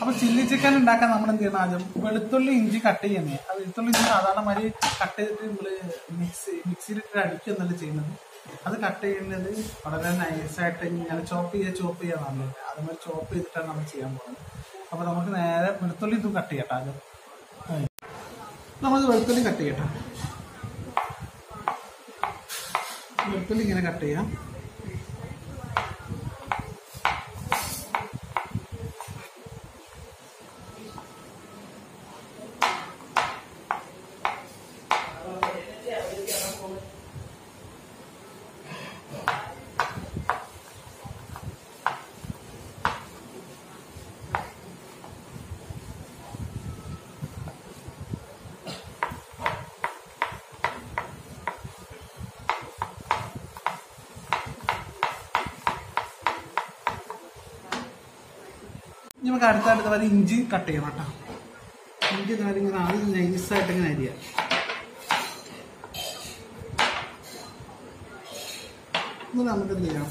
അപ്പോൾ chilli chicken ഉണ്ടാക്കാൻ നമ്മൾ എന്ത് ചെയ്യണം? ആദ്യം വെളുത്തുള്ളി ഇഞ്ചി കട്ട് ചെയ്യണേ. ആ വെളുത്തുള്ളി ഇഞ്ചി സാധാരണ മാതിരി കട്ട് ചെയ്തിട്ട് നമ്മൾ മിക്സിയിലിട്ട് അടിക്കുകയെന്നല്ല ചെയ്യുന്നത്. അത് കട്ട് ചെയ്യുന്നത് വളരെ നൈസായിട്ട് ഇങ്ങനെ ചോപ്പ് ചെയ്യാന്നാണ്. അതുമാതിരി ചോപ്പ് ചെയ്തിട്ടാണ് നമ്മൾ ചെയ്യാൻ പോകുന്നത്. അപ്പോൾ നമുക്ക് നേരെ വെളുത്തുള്ളി ഇതും കട്ട് ചെയ്യട്ടെ. ആദ്യം നമ്മൾ വെളുത്തുള്ളി കട്ട് ചെയ്യട്ടെ. വെളുത്തുള്ളി ഇങ്ങനെ കട്ട് ചെയ്യാം. നമുക്ക് അടുത്തടുത്ത് വരെ ഇഞ്ചി കട്ട് ചെയ്യണം കേട്ടോ. ഇഞ്ചി ഇങ്ങനെ ആദ്യം നൈസായിട്ട് ഇങ്ങനെ അരിയാം. ഇത് നമുക്ക് എന്ത് ചെയ്യാം?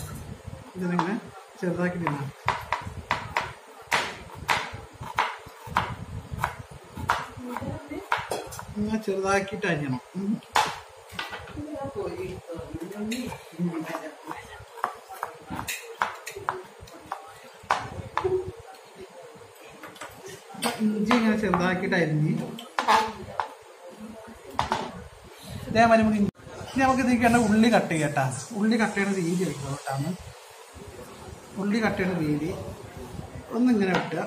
ഇതിനിങ്ങനെ ചെറുതാക്കി തിന്നാം. ഇങ്ങനെ ചെറുതാക്കിയിട്ട് അരിയണം. ഇഞ്ചി ഇങ്ങനെ ചെറുതാക്കിയിട്ട് അരിഞ്ഞ് ഇതേമാതിരി നമുക്ക് ഇതിരിക്കേണ്ട ഉള്ളി കട്ട് ചെയ്യട്ടാ. ഉള്ളി കട്ട് ചെയ്യുന്ന രീതി ആയിക്കോട്ടാണ്. ഉള്ളി കട്ട് ചെയ്യുന്ന രീതി ഒന്നിങ്ങനെ വെട്ടുക.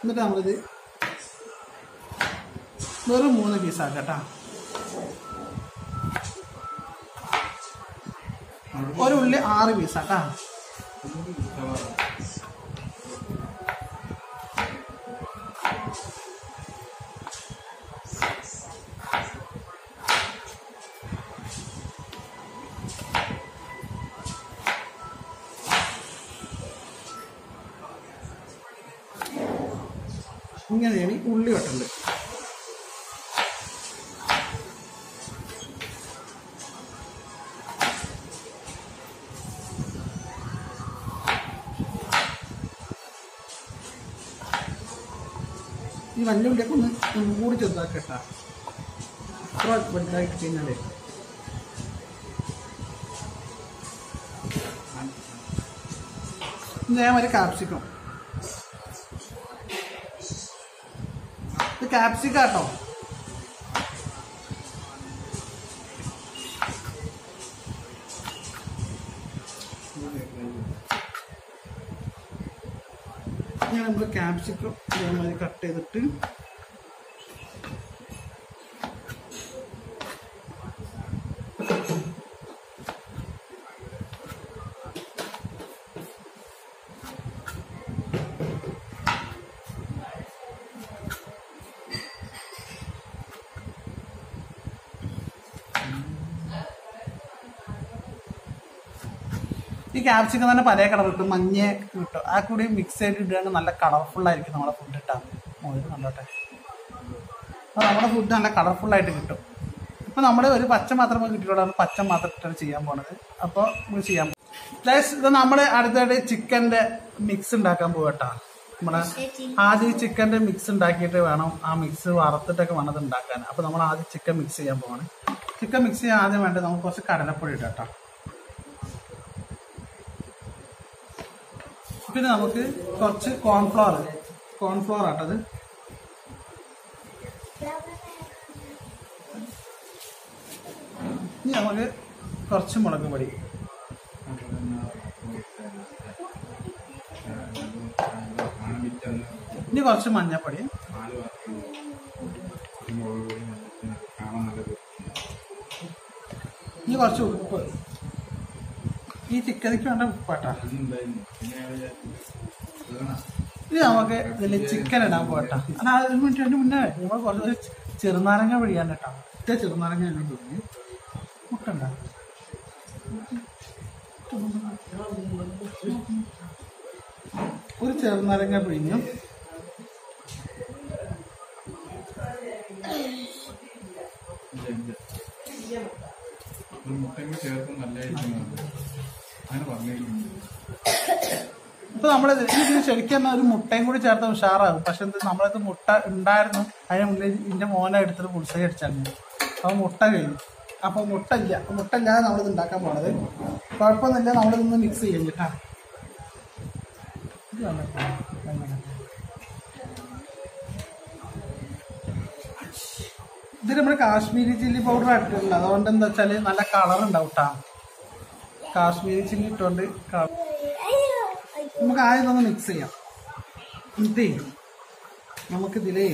എന്നിട്ട് നമ്മളിത് വെറും 3 പീസാക്കട്ടാ. ഒരു ഉള്ളി 6 പീസാട്ടാ. ഇങ്ങനെയാണ് ഈ ഉള്ളി വെട്ടേണ്ടത്. ഈ വല്ലുള്ളിയൊക്കെ ഒന്ന് കൂടി ചെറുതാക്കട്ടാ. ഇത്ര വലുതായിട്ട് കഴിഞ്ഞാലേ ഇതേമാതിരി കാപ്സിക്കം. ഇത് ക്യാപ്സിക്കം കേട്ടോ. ഇങ്ങനെ നമ്മൾ ക്യാപ്സിക്കം ഇതേമാതിരി കട്ട് ചെയ്തിട്ട് ഈ ക്യാപ്സിക്കം തന്നെ പല കളർ കിട്ടും. മഞ്ഞ കിട്ടും. ആ കൂടി മിക്സ് ചെയ്ത് ഇടുകയാണെങ്കിൽ നല്ല കളർഫുള്ളായിരിക്കും നമ്മുടെ ഫുഡ് ഇട്ടാൽ. ഇത് കണ്ടോട്ടെ. അപ്പോൾ നമ്മുടെ ഫുഡ് നല്ല കളർഫുള്ളായിട്ട് കിട്ടും. ഇപ്പോൾ നമ്മൾ ഒരു പച്ച മാത്രമേ കിട്ടിയിട്ടുള്ളൂ. പച്ച മാത്രം ഇട്ടാണ് ചെയ്യാൻ പോണത്. അപ്പോൾ നമുക്ക് ചെയ്യാൻ പ്ലസ് ഇത് നമ്മൾ അടുത്തായിട്ട് ചിക്കൻ്റെ മിക്സ് ഉണ്ടാക്കാൻ പോകട്ടോ. നമ്മളെ ആദ്യം ചിക്കൻ്റെ മിക്സ് ഉണ്ടാക്കിയിട്ട് വേണം ആ മിക്സ് വറുത്തിട്ടൊക്കെ വേണം അത് ഉണ്ടാക്കാൻ. അപ്പോൾ നമ്മൾ ആദ്യം ചിക്കൻ മിക്സ് ചെയ്യാൻ പോവാണ്. ചിക്കൻ മിക്സ് ചെയ്യാൻ ആദ്യം വേണ്ടത് നമുക്ക് കുറച്ച് കടലപ്പൊടി ഇടാം കേട്ടോ. പിന്നെ നമുക്ക് കുറച്ച് കോൺഫ്ലവർ ആട്ടത്. ഇനി നമുക്ക് കുറച്ച് മുളക് പൊടി, ഇനി കുറച്ച് മഞ്ഞപ്പൊടി, ഇനി കുറച്ച് ഉപ്പ്. ഈ ചിക്കനിക്ക് വേണ്ട ഉപ്പാട്ടാ. ഇത് നമുക്ക് ഇതിൽ ചിക്കൻ ഇടാൻ പോകട്ടാ. അല്ല 1 മിനിറ്റ് മുന്നേ നമ്മൾ കുറച്ച് ചെറുനാരങ്ങ പിഴിയാൻ കേട്ടോ. ഒറ്റ ചെറുനാരങ്ങ ഞങ്ങൾ പിഴിഞ്ഞ് മുട്ടണ്ട. ഒരു ചെറുനാരങ്ങ പിഴിഞ്ഞു. ഇപ്പൊ നമ്മള് ഇതിന് ശരിക്കും ഒരു മുട്ടയും കൂടി ചേർത്ത ഉഷാറാകും. പക്ഷെ നമ്മളത് മുട്ട ഉണ്ടായിരുന്നു, അതിന് മുന്നേ ഇതിന്റെ മോനെ എടുത്തിട്ട് പുളിസൈ അടിച്ചായിരുന്നു. അപ്പൊ മുട്ട കഴിഞ്ഞു. അപ്പൊ മുട്ട ഇല്ലാതെ നമ്മളിത് ഉണ്ടാക്കാൻ പോണത്. കുഴപ്പമൊന്നുമില്ല, നമ്മളിതൊന്ന് മിക്സ് ചെയ്യാം കേട്ടാ. ഇത് നമ്മുടെ കാശ്മീരി ചില്ലി പൗഡർ ഇട്ടിട്ടുണ്ട്. അതുകൊണ്ട് എന്താ വെച്ചാല് നല്ല കളർ ഉണ്ടാവും കേട്ടാ. കാശ്മീരി ചില്ലി ഇട്ടുകൊണ്ട് നമുക്ക് ആദ്യം ഇതൊന്ന് മിക്സ് ചെയ്യാം. ഇതേ നമുക്കിതിലേ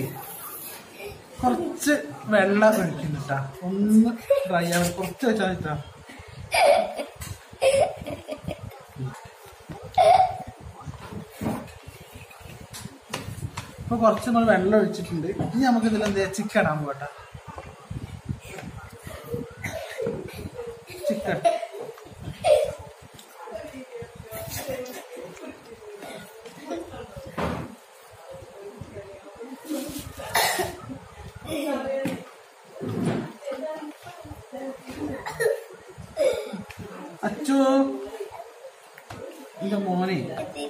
കുറച്ച് വെള്ളം ഒഴിക്കുന്നുട്ടാ. ഒന്ന് ഡ്രൈ ആവും, കുറച്ച് വെച്ചാൽ വെച്ചാ. ഇപ്പൊ കുറച്ച് നമ്മൾ വെള്ളം ഒഴിച്ചിട്ടുണ്ട്. ഇനി നമുക്ക് ഇതിൽ എന്താ ചിക്കൻ ഇടാൻ പോകട്ടെ. ചിക്കൻ അച്ചു എന്റെ മോനെ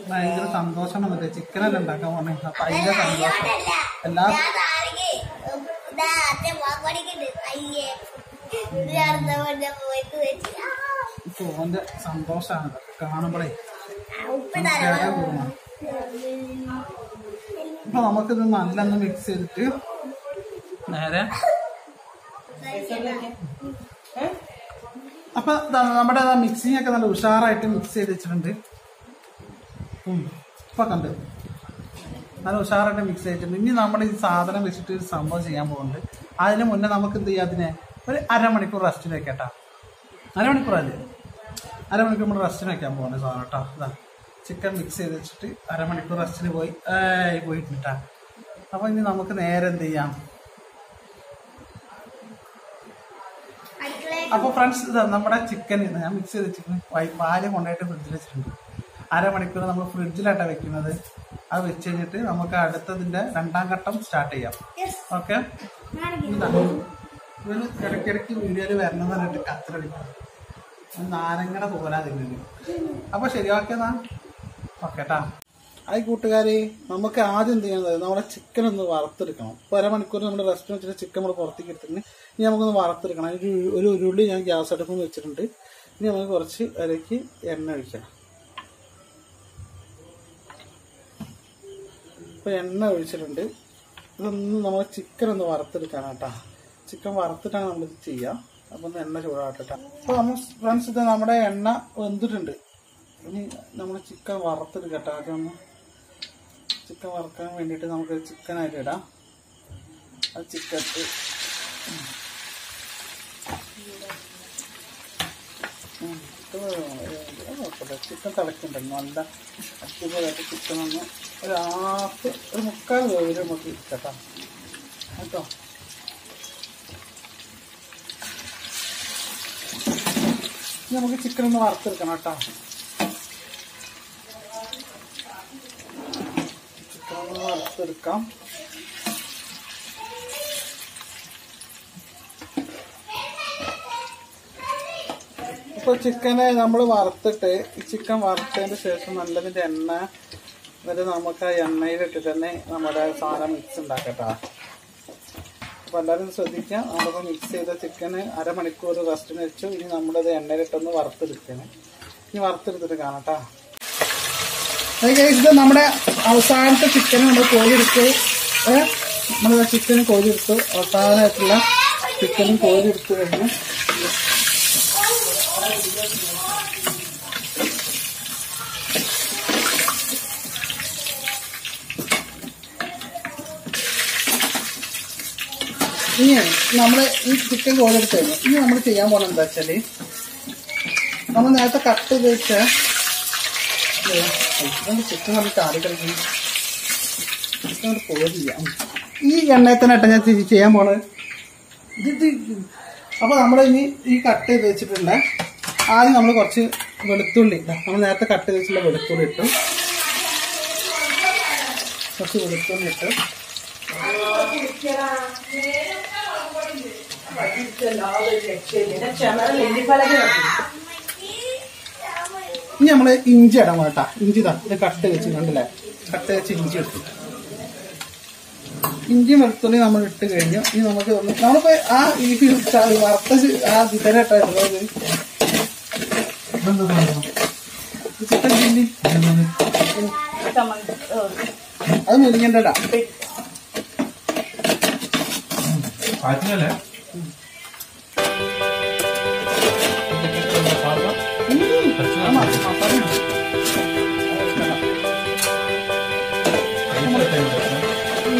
ഭയങ്കര സന്തോഷം വന്നിട്ട് ചിക്കനെല്ലാം ഉണ്ടാക്കാൻ പോണേ. അപ്പൊ അതിന്റെ സന്തോഷം എല്ലാ ഓന്റെ സന്തോഷാണ് കാണുമ്പോഴേ. ഇപ്പൊ നമുക്കിത് നല്ലൊന്ന് മിക്സ് ചെയ്തിട്ട് നേരെ അപ്പൊ നമ്മുടെ മിക്സിങ് ഒക്കെ നല്ല ഉഷാറായിട്ട് മിക്സ് ചെയ്ത് വെച്ചിട്ടുണ്ട്. ഇപ്പൊ കണ്ട് നല്ല ഉഷാറായിട്ട് മിക്സ് ചെയ്തിട്ടുണ്ട്. ഇനി നമ്മുടെ ഈ സാധനം വെച്ചിട്ട് ഒരു സംഭവം ചെയ്യാൻ പോകുന്നുണ്ട്. അതിന് മുന്നേ നമുക്ക് എന്ത് ചെയ്യാം, അതിനെ ഒരു അരമണിക്കൂർ റെസ്റ്റിന് വെക്കട്ടാ. അരമണിക്കൂർ നമ്മൾ റെസ്റ്റിന് വെക്കാൻ പോകുന്നത് സാധനം കേട്ടോ. ഇതാ ചിക്കൻ മിക്സ് ചെയ്ത് വെച്ചിട്ട് അരമണിക്കൂർ റെസ്റ്റിന് പോയിട്ടാ. അപ്പൊ ഇനി നമുക്ക് നേരെ എന്ത് ചെയ്യാം. അപ്പൊ ഫ്രണ്ട്സ് ഇതാ നമ്മുടെ ചിക്കൻ ഞാൻ മിക്സ് ചെയ്ത് ചിക്കൻ പാല് കൊണ്ടായിട്ട് ഫ്രിഡ്ജിൽ വെച്ചിട്ടുണ്ട്. അരമണിക്കൂർ നമ്മൾ ഫ്രിഡ്ജിലായിട്ടാണ് വെക്കുന്നത്. അത് വെച്ച് കഴിഞ്ഞിട്ട് നമുക്ക് അടുത്തതിന്റെ രണ്ടാം ഘട്ടം സ്റ്റാർട്ട് ചെയ്യാം. ഓക്കെ, ഇടയ്ക്കിടയ്ക്ക് വീഡിയോയിൽ വരണം എന്ന് പറഞ്ഞിട്ട് കത്തിലടിക്കണം. നാരങ്ങയുടെ പോരാതില്ല. അപ്പൊ ശരി, ഓക്കെ എന്നാ ഓക്കെ ട്ടാ. ആയി കൂട്ടുകാരെ, നമുക്ക് ആദ്യം എന്ത് ചെയ്യുന്നത്, നമ്മുടെ ചിക്കൻ ഒന്ന് വറുത്തെടുക്കണം. ഇപ്പൊ അരമണിക്കൂർ നമ്മുടെ റെസ്റ്റ് വെച്ചിട്ട് ചിക്കൻ നമ്മൾ പുറത്തേക്ക് എടുത്തിട്ട് ഇനി നമുക്കൊന്ന് വറുത്തെടുക്കണം. ഒരു ഉരുളി ഞാൻ ഗ്യാസ് അടുപ്പിൽ വെച്ചിട്ടുണ്ട്. ഇനി നമുക്ക് കുറച്ച് അതിലേക്ക് എണ്ണ ഒഴിക്കാം. ഇപ്പൊ എണ്ണ ഒഴിച്ചിട്ടുണ്ട്. ഇതൊന്ന് നമ്മൾ ചിക്കൻ ഒന്ന് വറുത്തെടുക്കാനാണ് കേട്ടാ. ചിക്കൻ വറുത്തിട്ടാണ് നമ്മളിത് ചെയ്യാം. അപ്പൊ ഒന്ന് എണ്ണ ചൂടാകട്ടെ. അപ്പൊ നമ്മൾ ഫ്രണ്ട്സ് ഇത് നമ്മുടെ എണ്ണ വെന്തിട്ടുണ്ട്. ഇനി നമ്മൾ ചിക്കൻ വറുത്തെടുക്കട്ടെ. അതൊന്ന് ചിക്കൻ വറുക്കാൻ വേണ്ടിയിട്ട് നമുക്ക് ചിക്കനായിട്ട് ഇടാം. അത് ചിക്കൻ ചിക്കൻ തിളക്കുന്നുണ്ടല്ലോ. നല്ല അടിപൊളിയായിട്ട് ചിക്കൻ ഒന്ന് ഒരു മുക്കാൽ വേവില് നമുക്ക് ഇരിക്കട്ടോ കേട്ടോ. നമുക്ക് ചിക്കൻ ഒന്ന് വറുത്തെടുക്കണം കേട്ടോ. ചിക്കൻ ഒന്ന് വറുത്തെടുക്കാം. ഇപ്പൊ ചിക്കനെ നമ്മൾ വറുത്തിട്ട് ഈ ചിക്കൻ വറുത്തതിന് ശേഷം നല്ലതിന്റെ എണ്ണ എന്നിട്ട് നമുക്ക് ആ എണ്ണയിലിട്ട് തന്നെ നമ്മുടെ സാധനം മിക്സ് ഉണ്ടാക്കട്ടോ. അപ്പൊ എല്ലാവരും ശ്രദ്ധിക്കാം. നമ്മളിപ്പോൾ മിക്സ് ചെയ്ത ചിക്കന് അരമണിക്കൂർ റെസ്റ്റിന് വെച്ചു. ഇനി നമ്മളത് എണ്ണയിലിട്ടൊന്ന് വറുത്തെടുക്കണം. ഇനി വറുത്തെടുത്തിട്ട് കാണാട്ടോ. ഇത് നമ്മുടെ അവസാനത്തെ ചിക്കന് നമ്മൾ കോരിയെടുത്തു. നമ്മൾ ചിക്കന് കോരിയെടുത്തു. അവസാനമായിട്ടുള്ള ചിക്കനും കോരിയെടുത്തു കഴിഞ്ഞു. ഇനി നമ്മൾ ഈ ചിക്കൻ കോരിയെടുത്ത് കഴിഞ്ഞു. ഇനി നമ്മൾ ചെയ്യാൻ പോകുന്നത് എന്താ വെച്ചാല്, നമ്മൾ നേരത്തെ കട്ട് ചെയ്ത് വെച്ച ചിക്കൻ നമ്മൾ കാറി കളിക്കും. ചിക്കൻ കോരി ചെയ്യാം. ഈ എണ്ണയിൽ തന്നെ ഞാൻ ചെയ്യാൻ പോണത്. അപ്പൊ നമ്മൾ ഇനി ഈ കട്ട് ചെയ്ത് വെച്ചിട്ടുണ്ട്. ആദ്യം നമ്മൾ കുറച്ച് വെളുത്തുള്ളി, നമ്മൾ നേരത്തെ കട്ട് ചെയ്ത് വെച്ചിട്ടുള്ള വെളുത്തുള്ളി ഇട്ടു. കുറച്ച് വെളുത്തുള്ളി ഇട്ട് ഇനി നമ്മള് ഇഞ്ചി ഇടാൻ വേട്ടാ. ഇഞ്ചി ഇത് കട്ട് വെച്ച് കണ്ടില്ലേ, കട്ട് വെച്ച് ഇഞ്ചി ഇട്ടു. ഇഞ്ചി വെളുത്തുള്ളി നമ്മൾ ഇട്ട് കഴിഞ്ഞു. ഇനി നമുക്ക് നമ്മളിപ്പോ ആ ഈ വറുത്ത ആ ഇതിലിട്ടുള്ളത് ചിക്കൻ ചില്ലി അത് മുരിങ്ങണ്ടടാ.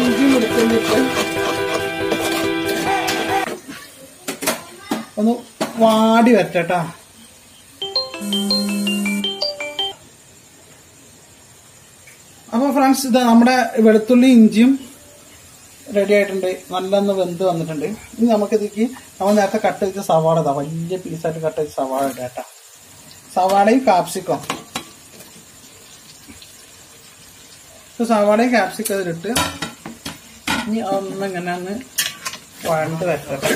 ഇഞ്ചി വെളുത്തുള്ളിട്ട് ഒന്ന് വാടി വരട്ടെട്ടാ. അപ്പൊ ഫ്രണ്ട്സ്, ഇതാ നമ്മുടെ വെളുത്തുള്ളി ഇഞ്ചിയും റെഡി ആയിട്ടുണ്ട്. നല്ലൊന്ന് വെന്ത് വന്നിട്ടുണ്ട്. ഇനി നമുക്കിതിക്ക് നമ്മൾ നേരത്തെ കട്ട് വെച്ച സവാള ഇതാ വലിയ പീസായിട്ട് കട്ട് വെച്ച സവാള ഇടാം. സവാളയും കാപ്സിക്കം, സവാളയും കാപ്സിക്കം ഇതിലിട്ട് ഇനി ഒന്ന് ഇങ്ങനെ ഒന്ന് വഴണ്ട് വരട്ടെ.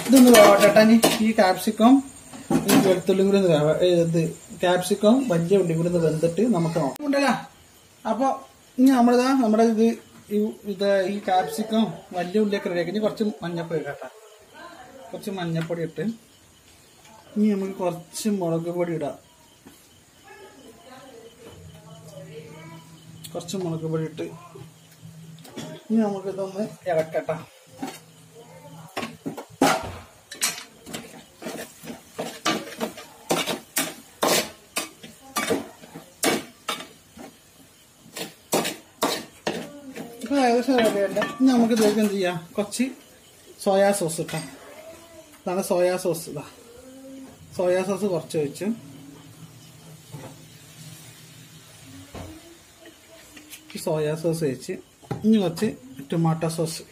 ഇതൊന്ന് വേവട്ടെ. ഈ കാപ്സിക്കം ഈ വെളുത്തുള്ളിയും കൂടി ഇത് ക്യാപ്സിക്കം വലിയ ഉള്ളി കൂടി ഒന്ന് വെന്തിട്ട് നമുക്ക് നോക്കണ്ടല്ല. അപ്പൊ ഇനി നമ്മളിതാ നമ്മുടെ ഈ ക്യാപ്സിക്കം വലിയ ഉള്ളിയൊക്കെ റെഡിയാക്കി. ഇനി കുറച്ച് മഞ്ഞപ്പൊടി ഇടാം. കുറച്ച് മഞ്ഞപ്പൊടി ഇട്ട് ഇനി നമുക്ക് കുറച്ച് മുളക് പൊടി ഇടാം. കുറച്ച് മുളക് പൊടി ഇട്ട് ഇനി നമുക്ക് ഇതൊന്ന് ഇളക്കട്ടെ. ഇപ്പൊ ഏകദേശം റെഡിയല്ല. ഇനി നമുക്ക് ഇതിലേക്ക് എന്ത് ചെയ്യാം, കുറച്ച് സോയാ സോസ് ഇട്ടാം. ഇതാണ് സോയാ സോസ്. ഇതാ സോയാ സോസ് കുറച്ച് ഒഴിച്ച് സോയാ സോസ് ഒഴിച്ച് ഇനി കുറച്ച് tomato sauce,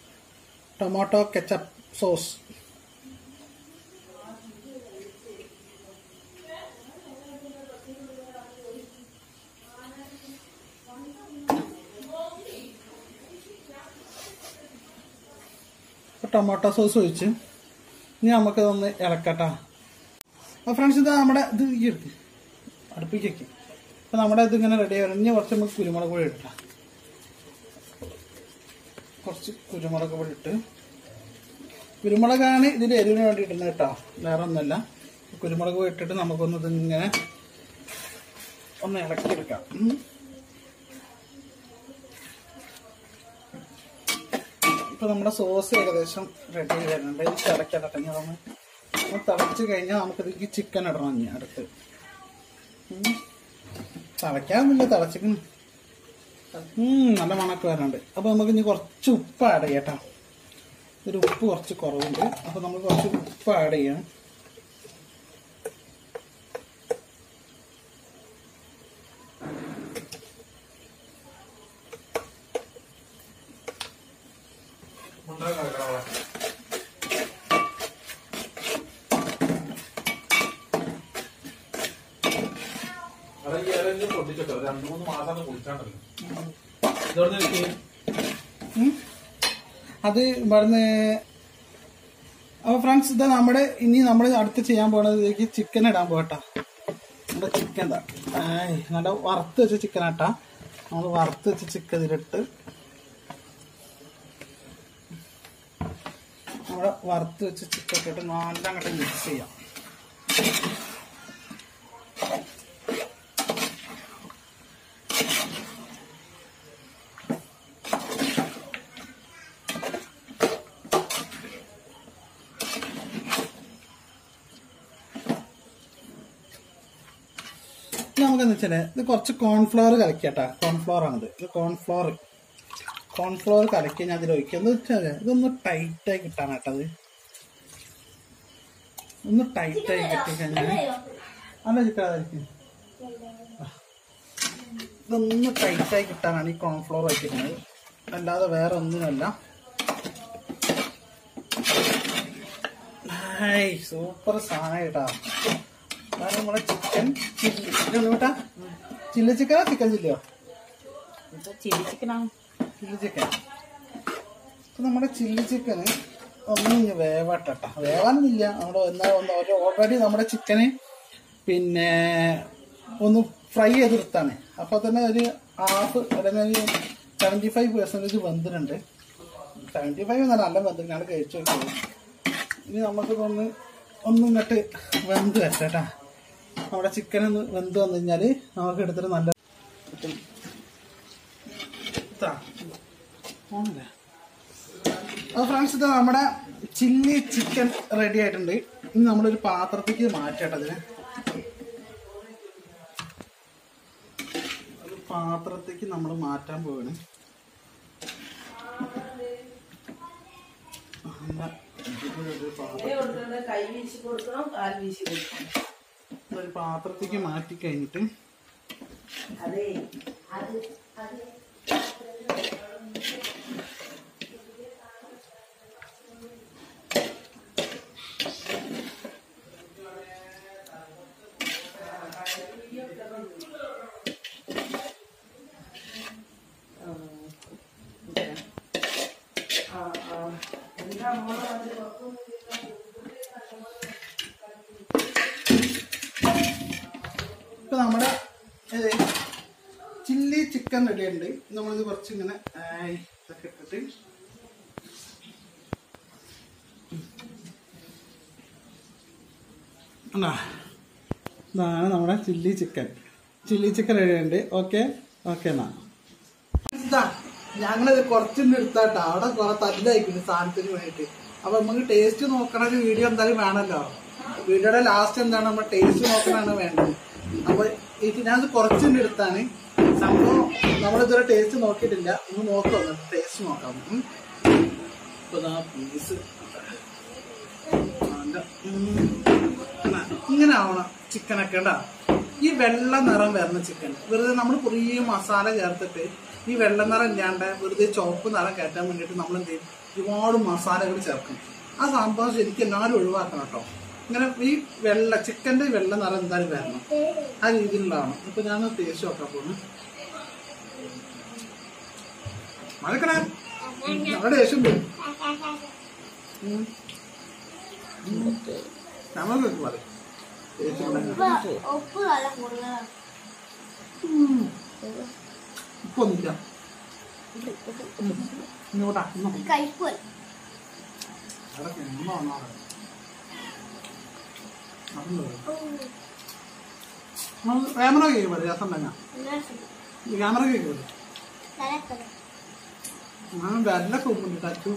tomato ketchup sauce. Tomato sauce ഒഴിച്ച് ഇനി നമുക്കിതൊന്ന് ഇളക്കട്ടാ. അപ്പോൾ ഫ്രണ്ട്സ്, ഇതാ നമ്മുടെ ഇത് ഈ എടുത്ത് അടുപ്പിലേക്ക് വയ്ക്കും. അപ്പോൾ നമ്മുടെ ഇതിങ്ങനെ റെഡി ആയി. ഇനി കുറച്ച് നമുക്ക് കുരുമുളക് പൊടി ഇട്ടാം. കുറച്ച് കുരുമുളക് പൊടി ഇട്ട്, കുരുമുളകാണ് ഇതിൽ എരിവിന് വേണ്ടി ഇടുന്നത് കേട്ടോ, വേറെ ഒന്നുമല്ല. കുരുമുളക് പൊടി ഇട്ടിട്ട് നമുക്കൊന്ന് ഇതിങ്ങനെ ഒന്ന് ഇളക്കിയെടുക്കാം. ഇപ്പൊ നമ്മുടെ സോസ് ഏകദേശം റെഡി ആയി വരുന്നുണ്ട്. ഇത് തിളക്കട്ടെ. ഒന്ന് തിളച്ച് കഴിഞ്ഞാൽ നമുക്കിതിലേക്ക് ചിക്കൻ ഇടണം. ഇനി അടുത്ത് തിളയ്ക്കാറില്ല, തിളച്ചിക്കണം. നല്ല മണക്ക് വരാനുണ്ട്. അപ്പൊ നമുക്ക് ഇനി കുറച്ച് ഉപ്പ് ആഡ് ചെയ്യാം. ഒരു ഉപ്പ് കുറച്ച് കുറവുണ്ട്. അപ്പൊ നമുക്ക് കുറച്ച് ഉപ്പ് ആഡ് ചെയ്യാം. അത് ഇവിടുന്ന്. അപ്പൊ ഫ്രണ്ട്സ്, ഇതാ നമ്മുടെ ഇനി നമ്മൾ അടുത്ത് ചെയ്യാൻ പോണത് ഇതിലേക്ക് ചിക്കൻ ഇടാൻ പോകട്ടാ. നമ്മുടെ ചിക്കൻ നല്ല വറുത്ത് വെച്ച ചിക്കൻ ആട്ടാ. നമ്മൾ വറുത്ത് വെച്ച ചിക്കൻ ഇതിലിട്ട് നമ്മുടെ വറുത്ത് വെച്ച ചിക്കൻ ഇട്ടിട്ട് നല്ല അങ്ങോട്ട് മിക്സ് ചെയ്യാം. നമുക്കെന്ന് വെച്ചാൽ ഇത് കുറച്ച് കോൺഫ്ലവർ കലക്കിയാട്ടാ. കോൺഫ്ലവർ ആണിത്. ഇത് കോൺഫ്ലവർ കലക്കി ഞാൻ അതിൽ ഒഴിക്കുക. എന്ന് വെച്ചാൽ ഇതൊന്ന് ടൈറ്റായി കിട്ടാനാട്ടത്. ഒന്ന് ടൈറ്റായി കിട്ടിക്കഴിഞ്ഞാൽ അല്ല ചിക്കാതായിരിക്കും. ഇതൊന്ന് ടൈറ്റായി കിട്ടാനാണ് ഈ കോൺഫ്ലവർ വയ്ക്കുന്നത്, അല്ലാതെ വേറെ ഒന്നുമല്ല. സൂപ്പർ സാധനം കേട്ടാ. അതാണ് നമ്മുടെ ചിക്കൻ ചില്ലി. കേട്ടാ, ചില്ലി ചിക്കനോ ചിക്കൻ ചില്ലിയോ? ചില്ലി ചിക്കനാണ്. Chilli chicken. അപ്പം നമ്മുടെ ചില്ലി ചിക്കന് ഒന്നും വേവട്ടെ. വേവാനൊന്നുമില്ല. നമ്മുടെ ഓൾറെഡി നമ്മുടെ ചിക്കന് പിന്നെ ഒന്ന് ഫ്രൈ ചെയ്തെടുത്താണ്. അപ്പോൾ തന്നെ ഒരു ഹാഫ് അല്ലെങ്കിൽ ഒരു 75% വെന്തിട്ടുണ്ട്. 75 നല്ല വെന്തിട്ട് ഞങ്ങൾ കഴിച്ചു നോക്കിയത്. ഇനി നമുക്കിതൊന്ന് ഇങ്ങോട്ട് വെന്ത് വെച്ചേട്ടാ. നമ്മുടെ ചിക്കൻ ഒന്ന് വെന്ത് വന്നു കഴിഞ്ഞാൽ നമുക്ക് എടുത്തിട്ട് നല്ല അപ്പോൾ ഫ്രണ്ട്സ്, ഇത് നമ്മുടെ ചില്ലി ചിക്കൻ റെഡി ആയിട്ടുണ്ട്. ഇനി നമ്മളൊരു പാത്രത്തേക്ക് മാറ്റട്ടെ. അതിന് ഒരു പാത്രത്തേക്ക് നമ്മൾ മാറ്റാൻ പോവാണ്. ഒരു പാത്രത്തേക്ക് മാറ്റി കഴിഞ്ഞിട്ട് ഇപ്പൊ നമ്മുടെ ചില്ലി ചിക്കൻ റെഡി ഉണ്ട്. നമ്മളിത് കുറച്ചിങ്ങനെ ഇതൊക്കെ ഇട്ടിട്ട് ഇതാണ് നമ്മുടെ ചില്ലി ചിക്കൻ റെഡി ഉണ്ട്. ഓക്കെ എന്നാ ഞങ്ങളിത് കുറച്ചിട്ട് എടുത്താട്ടോ. അവിടെ കുറെ തല്ലായിക്കുന്നു സാധനത്തിന് വേണ്ടിയിട്ട്. അപ്പൊ നമുക്ക് ടേസ്റ്റ് നോക്കണ ഒരു വീഡിയോ എന്തായാലും വേണമല്ലോ. വീഡിയോയുടെ ലാസ്റ്റ് എന്താണ് നമ്മൾ ടേസ്റ്റ് നോക്കണാണ് വേണ്ടത്. അപ്പൊ ഞാനത് കുറച്ചിട്ട് എടുത്താണ്. സംഭവം നമ്മളിതുവരെ ടേസ്റ്റ് നോക്കിയിട്ടില്ല. ഒന്ന് നോക്കാം, ടേസ്റ്റ് നോക്കാം. ഇപ്പൊ പീസ് ഇങ്ങനെ ആവണം ചിക്കനൊക്കെ ഉണ്ടാ. ഈ വെള്ള നിറം വരുന്ന ചിക്കൻ വെറുതെ നമ്മൾ കുറേ മസാല ചേർത്തിട്ട് ഈ വെള്ള നിറം ഇല്ലാണ്ട് വെറുതെ ചുവപ്പ് നിറം കയറ്റാൻ വേണ്ടിയിട്ട് നമ്മൾ എന്ത് ചെയ്യും, ഒരുപാട് മസാലകൾ ചേർക്കും. ആ സംഭവം ശരിക്കും എല്ലാവരും ഒഴിവാക്കണം കേട്ടോ. ഇങ്ങനെ ഈ ചിക്കൻ്റെ വെള്ള നിറം എന്തായാലും വരണം. ആ രീതിയിലുള്ളതാണ്. ഇപ്പൊ ഞാൻ ടേസ്റ്റ് നോക്കാൻ പോകുന്നു. മഴക്കണേ നമ്മുടെ ദേഷ്യം പോയി. നമുക്ക് പറയും ഉപ്പൊന്നുമില്ല. ഇങ്ങോട്ടാ ക്യാമറ കേൾക്കും രസം തന്നെ. ക്യാമറ കേൾക്കും. ഞാൻ വെല്ലൊക്കെ ഉപ്പുണ്ട് ടച്ചു.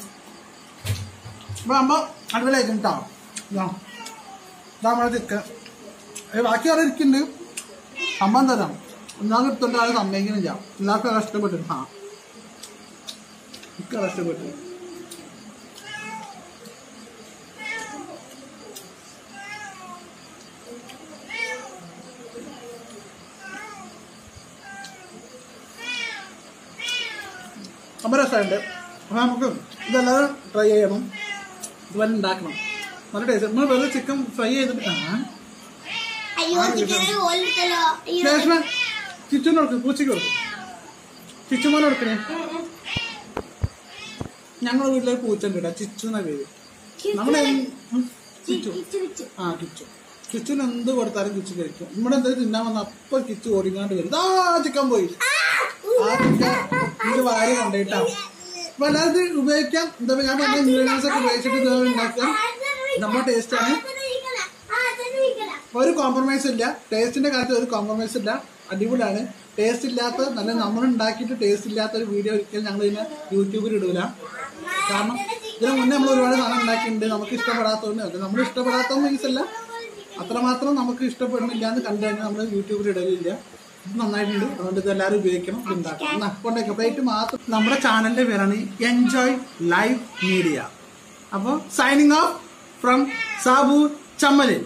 ഇപ്പൊ ആകുമ്പോ അടിപൊളിയായിരിക്കും കേട്ടോ. ഇതാ നമ്മുടെ ചിക്കൻ ബാക്കി അവിടെ ഇരിക്കുന്നുണ്ട്. സംഭവം തരാം. ഒന്നാമത് എടുത്തോണ്ട് ആരും സമ്മതിക്കുന്നില്ല. എല്ലാവർക്കും കഷ്ടപ്പെട്ടു. എനിക്ക് കഷ്ടപ്പെട്ടു. അപ്പം രസമുണ്ട്. അപ്പം നമുക്ക് ഇതെല്ലാവരും ട്രൈ ചെയ്യണം. ഇതുപോലെ ഉണ്ടാക്കണം. നല്ല ടേസ്റ്റ്. നമ്മൾ വെറുതെ ചിക്കൻ ഫ്രൈ ചെയ്തിട്ട് ചിച്ചുന് കൊടുക്കും, പൂച്ചയ്ക്ക് കൊടുക്കും. ചിച്ചുമോനെ കൊടുക്കണേ. ഞങ്ങളുടെ വീട്ടിലൊരു പൂച്ചുണ്ട് കേട്ടോ, ചിച്ചു എന്ന പേര്. നമ്മളെ കിച്ചു കിച്ചുന് എന്ത് കൊടുത്താലും കിച്ചു കഴിക്കും. നമ്മുടെ എന്തെങ്കിലും തിന്നാൻ വന്ന അപ്പൊ കിച്ചു ഓടിക്കാണ്ട് വരും. ചിക്കൻ പോയി. ആ ചിക്കൻ ഇത് വാരി കൊണ്ടേട്ടാ. അപ്പൊ എല്ലാവരും ഉപയോഗിക്കാം. എന്താ ഞാൻ പറഞ്ഞ ഇൻഗ്രീഡിയൻസ് ഒക്കെ ഉപയോഗിച്ചിട്ട് ഇത് ഉണ്ടാക്കാം. നമ്മുടെ ടേസ്റ്റാണ്. ഒരു കോംപ്രമൈസ് ഇല്ല. ടേസ്റ്റിന്റെ കാര്യത്തിൽ ഒരു കോംപ്രമൈസ് ഇല്ല. അടിപൊളിയാണ്. ടേസ്റ്റ് ഇല്ലാത്ത നല്ല നമ്മൾ ഉണ്ടാക്കിയിട്ട് ടേസ്റ്റ് ഇല്ലാത്ത ഒരു വീഡിയോ ഒരിക്കലും ഞങ്ങൾ ഇതിനെ യൂട്യൂബിൽ ഇടൂല. കാരണം ഇതിന് മുന്നേ നമ്മൾ ഒരുപാട് സാധനം ഉണ്ടാക്കിയിട്ടുണ്ട്. നമുക്ക് ഇഷ്ടപ്പെടാത്തതുകൊണ്ട് നമ്മൾ ഇഷ്ടപ്പെടാത്ത മീൻസ് അല്ല, അത്രമാത്രം നമുക്ക് ഇഷ്ടപ്പെടുന്നില്ല എന്ന് കണ്ടു കഴിഞ്ഞാൽ നമ്മൾ യൂട്യൂബിൽ ഇടലില്ല. ഇത് നന്നായിട്ടുണ്ട്. അതുകൊണ്ട് ഇത് എല്ലാവരും ഉപയോഗിക്കണം. ഇത് ഉണ്ടാക്കണം. കൊണ്ടേക്കാം പ്ലേറ്റ് മാത്രം. നമ്മുടെ ചാനലിന്റെ പേരാണ് എൻജോയ് ലൈവ് മീഡിയ. അപ്പോൾ സൈനിങ് ഓഫ് ഫ്രം സാബു ചമ്മലിൽ.